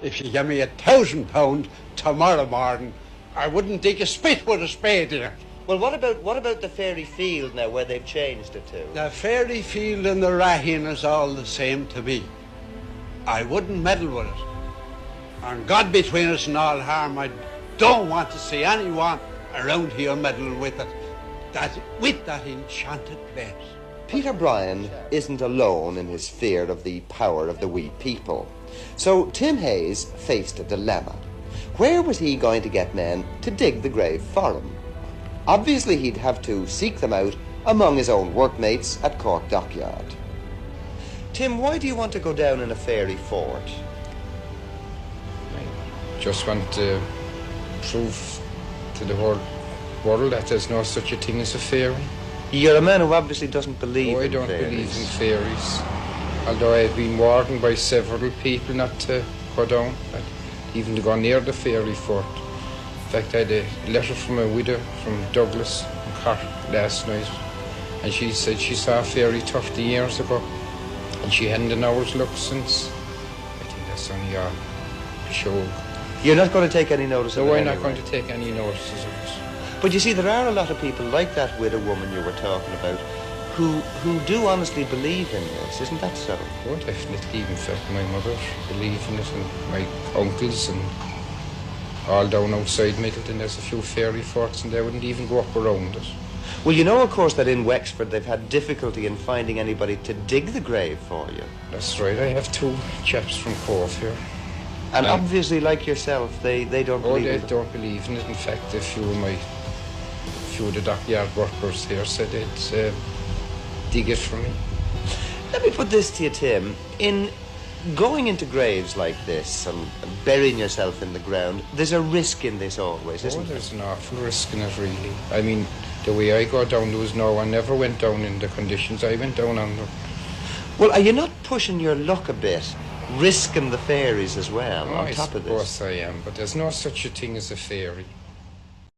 If you give me £1,000 tomorrow morning, I wouldn't dig a spit with a spade in it. Well, what about the fairy field now, where they've changed it to? The fairy field and the raheen is all the same to me. I wouldn't meddle with it. And God between us and all harm, I don't want to see anyone around here meddling with it. With that enchanted place. Peter Bryan isn't alone in his fear of the power of the wee people. So Tim Hayes faced a dilemma. Where was he going to get men to dig the grave for him? Obviously he'd have to seek them out among his own workmates at Cork Dockyard. Tim, why do you want to go down in a fairy fort? I just want to prove to the whole world that there's no such a thing as a fairy. You're a man who obviously doesn't believe in fairies. I don't believe in fairies. Although I've been warned by several people not to go down, even to go near the fairy fort. In fact, I had a letter from a widow from Douglas in Cork last night, and she said she saw a fairy 30 years ago, and she hadn't an hour's luck since. I think that's only a show. You're not going to take any notice of it? No, I'm anyway. not going to take any notices of it. But you see, there are a lot of people like that widow woman you were talking about who do honestly believe in this. Isn't that so? Oh, definitely. In fact, my mother believed in it, and my uncles, and all down outside Middleton there's a few fairy forts, and they wouldn't even go up around it. Well, you know, of course, that in Wexford they've had difficulty in finding anybody to dig the grave for you. That's right. I have two chaps from Cork here. And obviously, like yourself, they don't believe in it. Oh, they don't believe in it. In fact, a few of the dockyard workers here said they'd dig it for me. Let me put this to you, Tim. In going into graves like this and burying yourself in the ground, there's a risk in this always, isn't there? There's an awful risk in it, really. I mean, the way I go down, there was no one never went down in the conditions I went down under. Well, are you not pushing your luck a bit, risking the fairies as well on top of this? Of course I am, but there's no such a thing as a fairy.